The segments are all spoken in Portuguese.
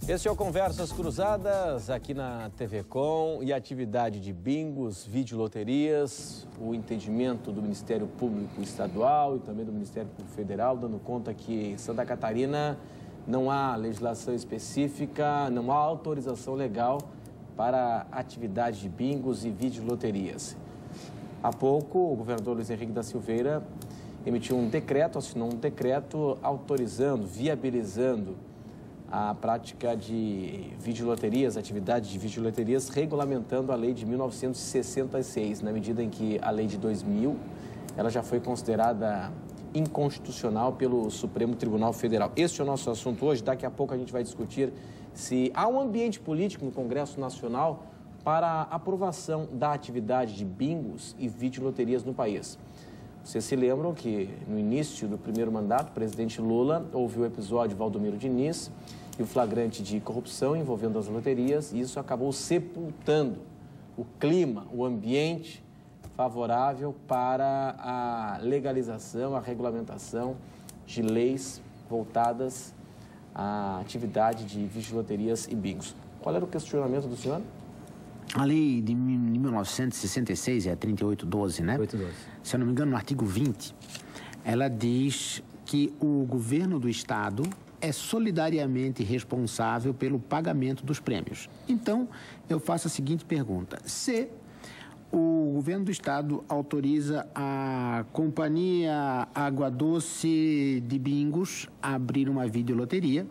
Este é o Conversas Cruzadas, aqui na TV Com, e a atividade de bingos, videoloterias, o entendimento do Ministério Público Estadual e também do Ministério Público Federal, dando conta que em Santa Catarina não há legislação específica, não há autorização legal para a atividade de bingos e videoloterias. Há pouco, o governador Luiz Henrique da Silveira emitiu um decreto, assinou um decreto autorizando, viabilizando a prática de videoloterias, atividade de videoloterias, regulamentando a lei de 1966, na medida em que a lei de 2000, ela já foi considerada inconstitucional pelo Supremo Tribunal Federal. Este é o nosso assunto hoje. Daqui a pouco a gente vai discutir se há um ambiente político no Congresso Nacional para a aprovação da atividade de bingos e videoloterias no país. Vocês se lembram que no início do primeiro mandato, o presidente Lula houve o episódio Valdomiro Diniz e o flagrante de corrupção envolvendo as loterias, e isso acabou sepultando o clima, o ambiente favorável para a legalização, a regulamentação de leis voltadas à atividade de videoloterias e bingos. Qual era o questionamento do senhor? A lei de 1966, é 3812, né? 3812. Se eu não me engano, no artigo 20, ela diz que o governo do estado é solidariamente responsável pelo pagamento dos prêmios. Então, eu faço a seguinte pergunta: se o governo do estado autoriza a Companhia Água Doce de Bingos a abrir uma videoloteria,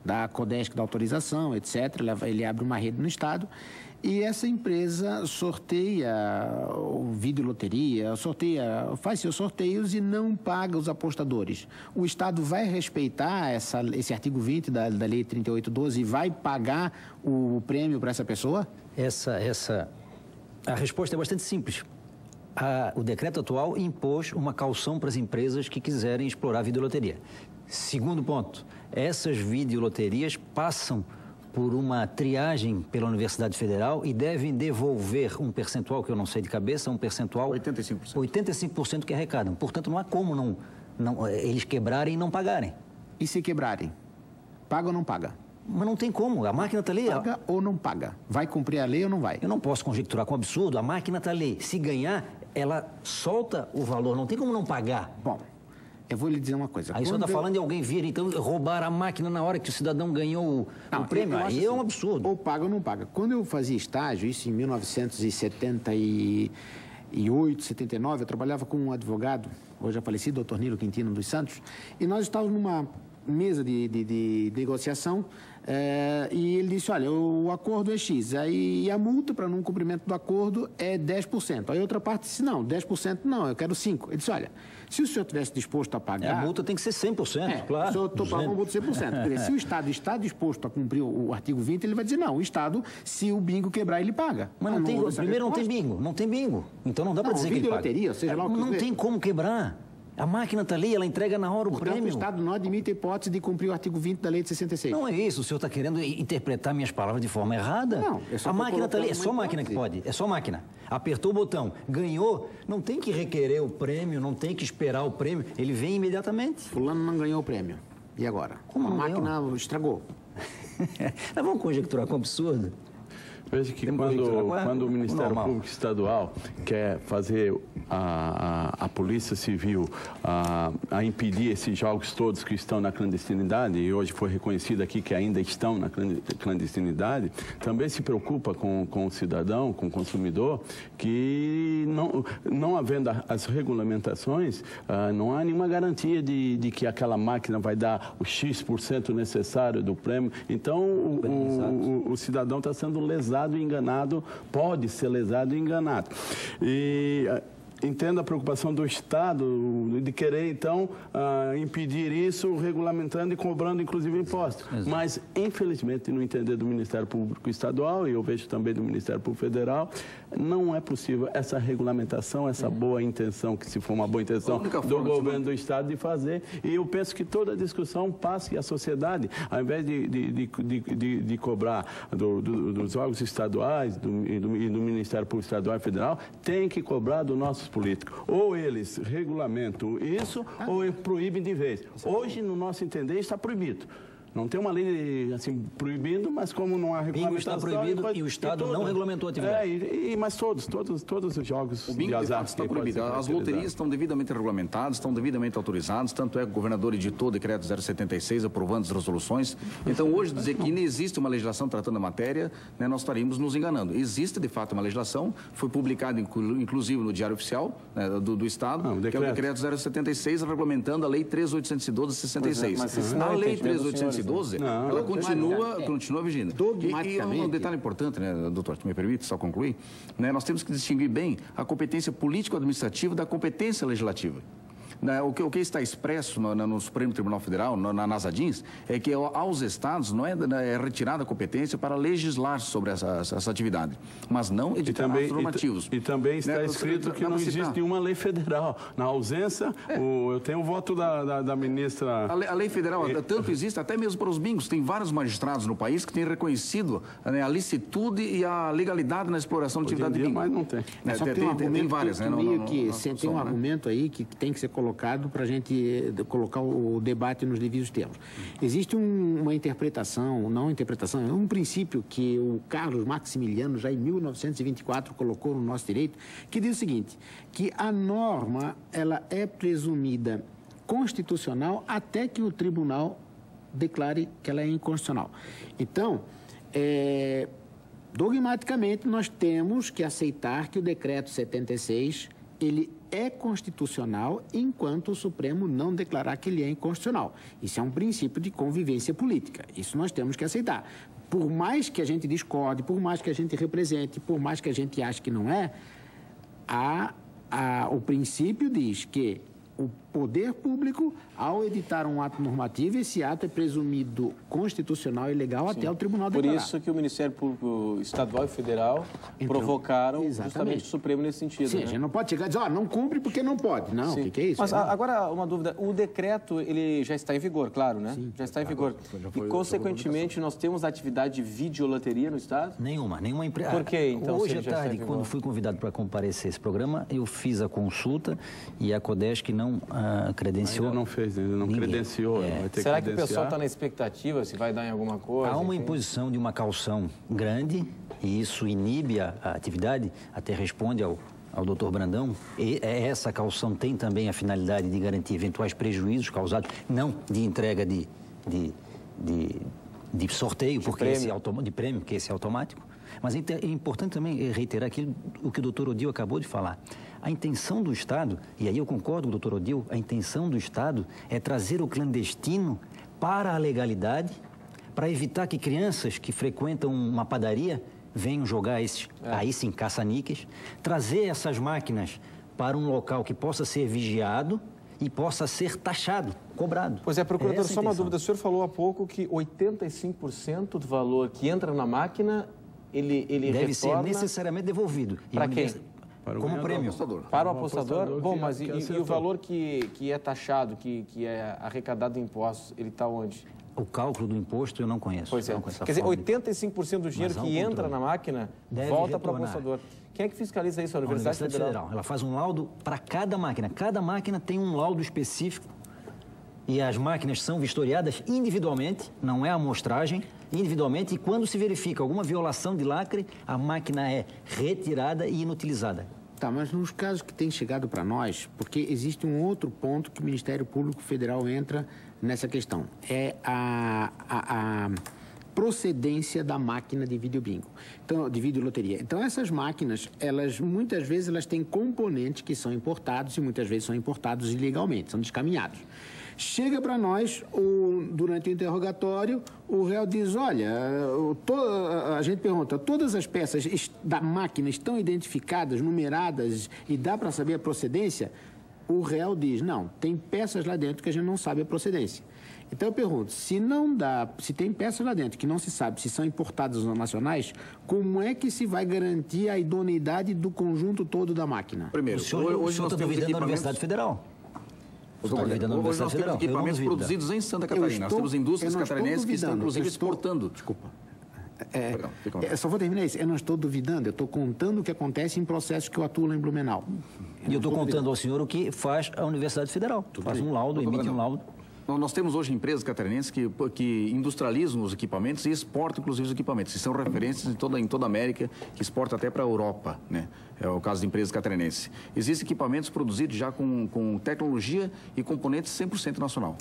da CODESC da autorização, etc., ele abre uma rede no estado, e essa empresa sorteia o videoloteria, faz seus sorteios e não paga os apostadores. O Estado vai respeitar esse artigo 20 da Lei 3812 e vai pagar o prêmio para essa pessoa? A resposta é bastante simples. O decreto atual impôs uma caução para as empresas que quiserem explorar a videoloteria. Segundo ponto, essas videoloterias passam por uma triagem pela Universidade Federal e devem devolver um percentual, que eu não sei de cabeça, um percentual... 85%. 85% que arrecadam. Portanto, não há como eles quebrarem e não pagarem. E se quebrarem? Paga ou não paga? Mas não tem como, a máquina está ali. Paga ou não paga? Vai cumprir a lei ou não vai? Eu não posso conjecturar com absurdo, a máquina está ali. Se ganhar, ela solta o valor, não tem como não pagar. Bom, eu vou lhe dizer uma coisa. Aí só está falando de alguém vir, então, roubar a máquina na hora que o cidadão ganhou o prêmio. Aí é um absurdo. Ou paga ou não paga. Quando eu fazia estágio, isso em 1978, 79, eu trabalhava com um advogado, hoje é falecido, Dr. Nilo Quintino dos Santos, e nós estávamos numa mesa de negociação, e ele disse: olha, o acordo é X, aí a multa para não cumprimento do acordo é 10%. Aí outra parte disse: não, 10% não, eu quero 5%. Ele disse: olha, se o senhor estivesse disposto a pagar... A multa tem que ser 100%, claro. Se o senhor topar uma multa de 100%. Quer dizer, se o Estado está disposto a cumprir o artigo 20, ele vai dizer: não, o Estado, se o bingo quebrar, ele paga. Mas primeiro não tem bingo, não tem bingo. Então não dá para dizer que ele paga. Seja lá o que não tem como quebrar. A máquina está ali, ela entrega na hora o prêmio. O Estado não admite a hipótese de cumprir o artigo 20 da Lei de 66. Não é isso, o senhor está querendo interpretar minhas palavras de forma errada? Não, a máquina está ali, é só a máquina que pode, é só a máquina. Apertou o botão, ganhou, não tem que requerer o prêmio, não tem que esperar o prêmio, ele vem imediatamente. Fulano não ganhou o prêmio. E agora? Como a máquina estragou. Nós vamos conjecturar com absurdo. Veja que quando o Ministério Público Estadual quer fazer a Polícia Civil a impedir esses jogos todos que estão na clandestinidade, e hoje foi reconhecido aqui que ainda estão na clandestinidade, também se preocupa com o cidadão, com o consumidor, que não havendo as regulamentações, não há nenhuma garantia de que aquela máquina vai dar o X% necessário do prêmio. Então, o cidadão está sendo lesado e enganado, pode ser lesado e enganado. E entendo a preocupação do Estado de querer, então, impedir isso, regulamentando e cobrando, inclusive, impostos. Exato. Mas, infelizmente, no entender do Ministério Público Estadual, e eu vejo também do Ministério Público Federal, não é possível essa regulamentação, essa boa intenção, que se for uma boa intenção do governo do Estado de fazer. E eu penso que toda a discussão passe à sociedade, ao invés de cobrar dos órgãos estaduais e do Ministério Público Estadual e Federal, tem que cobrar dos nossos políticos. Ou eles regulamentam isso, ou eles proíbem de vez. Hoje, no nosso entender, está proibido. Não tem uma lei assim, proibindo, mas como não há regulamentação... Bingo está proibido e o Estado não regulamentou a atividade. Mas todos os jogos de azar está proibido. As loterias estão devidamente regulamentadas, estão devidamente autorizadas, tanto é que o governador editou o decreto 076, aprovando as resoluções. Então, hoje, dizer que não existe uma legislação tratando a matéria, né, nós estaríamos nos enganando. Existe, de fato, uma legislação, foi publicada, inclusive, no Diário Oficial, né, do Estado, que é o decreto 076, regulamentando a Lei 3.812/66. A Lei 3.812, ela continua vigente. E um detalhe importante, né, doutor, se me permite só concluir, né, nós temos que distinguir bem a competência político-administrativa da competência legislativa. O que está expresso no Supremo Tribunal Federal, nas ADINs, é que aos estados não é retirada a competência para legislar sobre essa atividade, mas não editar atos normativos. E também está escrito que não existe nenhuma lei federal. Na ausência, eu tenho o voto da ministra... A lei federal, tanto existe, até mesmo para os bingos. Tem vários magistrados no país que têm reconhecido, né, a licitude e a legalidade na exploração da atividade de bingo. Mas não tem. Só tem várias, né? Tem um argumento aí que tem que ser colocado para a gente colocar o debate nos devidos termos. Existe uma interpretação, não interpretação, é um princípio que o Carlos Maximiliano, já em 1924, colocou no nosso direito, que diz o seguinte, que a norma ela é presumida constitucional até que o tribunal declare que ela é inconstitucional. Então, dogmaticamente, nós temos que aceitar que o decreto 76, ele é constitucional enquanto o Supremo não declarar que ele é inconstitucional. Isso é um princípio de convivência política. Isso nós temos que aceitar. Por mais que a gente discorde, por mais que a gente represente, por mais que a gente ache que não é, o princípio diz que o poder público, ao editar um ato normativo, esse ato é presumido constitucional e legal até o tribunal declarar. Por isso que o Ministério Público Estadual e Federal provocaram justamente o Supremo nesse sentido. Sim, né? A gente não pode chegar e dizer, não cumpre porque não pode. Não, o que é isso? Mas agora, uma dúvida, o decreto, ele já está em vigor, claro, né? Sim, já está em vigor. E, consequentemente, nós temos atividade de videoloteria no Estado? Nenhuma empresa. Por quê, então? Hoje à tarde, quando fui convidado para comparecer a esse programa, eu fiz a consulta e a Codesc não credenciou. Ainda não fez, ainda não credenciou. Vai ter Será que o pessoal está na expectativa se vai dar em alguma coisa? Há uma imposição de uma caução grande e isso inibe a atividade, até responde ao doutor Brandão. E essa caução tem também a finalidade de garantir eventuais prejuízos causados, não de entrega de sorteio, porque de prêmio, porque esse é automático. Mas é importante também reiterar o que o doutor Odil acabou de falar. A intenção do Estado, e aí eu concordo com o doutor Odil, a intenção do Estado é trazer o clandestino para a legalidade, para evitar que crianças que frequentam uma padaria venham jogar aí sim, caça-níqueis, trazer essas máquinas para um local que possa ser vigiado e possa ser taxado, cobrado. Pois é, procurador, só uma dúvida. O senhor falou há pouco que 85% do valor que entra na máquina, ele deve retorna... ser necessariamente devolvido. Para quem? Como prêmio. Para o apostador? Bom, mas e o valor que é taxado, que é arrecadado em impostos, ele está onde? O cálculo do imposto eu não conheço. Pois é. Quer dizer, 85% do dinheiro que entra na máquina volta para o apostador. Quem é que fiscaliza isso? A Universidade Federal? Ela faz um laudo para cada máquina. Cada máquina tem um laudo específico e as máquinas são vistoriadas individualmente, não é amostragem, individualmente, e quando se verifica alguma violação de lacre, a máquina é retirada e inutilizada. Tá, mas nos casos que têm chegado para nós, porque existe um outro ponto que o Ministério Público Federal entra nessa questão, é a procedência da máquina de videobingo, então, de videoloteria. Então, essas máquinas, muitas vezes elas têm componentes que são importados e muitas vezes são importados ilegalmente, são descaminhados. Chega para nós, durante o interrogatório, o réu diz, olha, a gente pergunta, todas as peças da máquina estão identificadas, numeradas e dá para saber a procedência? O réu diz, não, tem peças lá dentro que a gente não sabe a procedência. Então eu pergunto, se tem peças lá dentro que não se sabe se são importadas ou nacionais, como é que se vai garantir a idoneidade do conjunto todo da máquina? Primeiro, hoje nós estamos duvidando da Universidade Federal. Hoje nós temos equipamentos produzidos em Santa Catarina. Nós temos indústrias catarinenses que estão, inclusive, exportando. Desculpa. Só vou terminar isso. Eu não estou duvidando, eu estou contando o que acontece em processos que eu atuo lá em Blumenau. E eu estou contando ao senhor o que faz a Universidade Federal. Faz um laudo, emite um laudo. Nós temos hoje empresas catarinenses que industrializam os equipamentos e exportam, inclusive, os equipamentos. E são referências em toda a América, que exportam até para a Europa, né? É o caso de empresas catarinenses. Existem equipamentos produzidos já com tecnologia e componentes 100% nacional.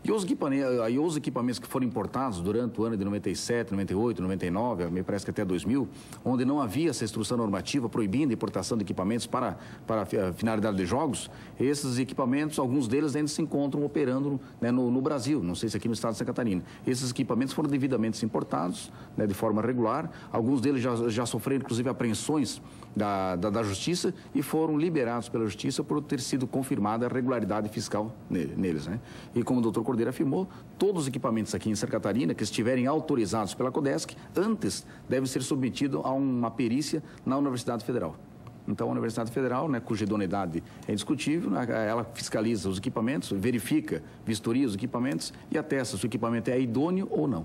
E os equipamentos que foram importados durante o ano de 97, 98, 99, me parece que até 2000, onde não havia essa instrução normativa proibindo a importação de equipamentos para a finalidade de jogos, esses equipamentos, alguns deles ainda se encontram operando, né, no Brasil, não sei se aqui no estado de Santa Catarina. Esses equipamentos foram devidamente importados, né, de forma regular, alguns deles já sofreram, inclusive, apreensões da Justiça e foram liberados pela Justiça por ter sido confirmada a regularidade fiscal neles, né? E como o doutor Cordeiro afirmou, todos os equipamentos aqui em Santa Catarina que estiverem autorizados pela Codesc, antes devem ser submetidos a uma perícia na Universidade Federal. Então, a Universidade Federal, né, cuja idoneidade é indiscutível, né, ela fiscaliza os equipamentos, verifica, vistoria os equipamentos e atesta se o equipamento é idôneo ou não.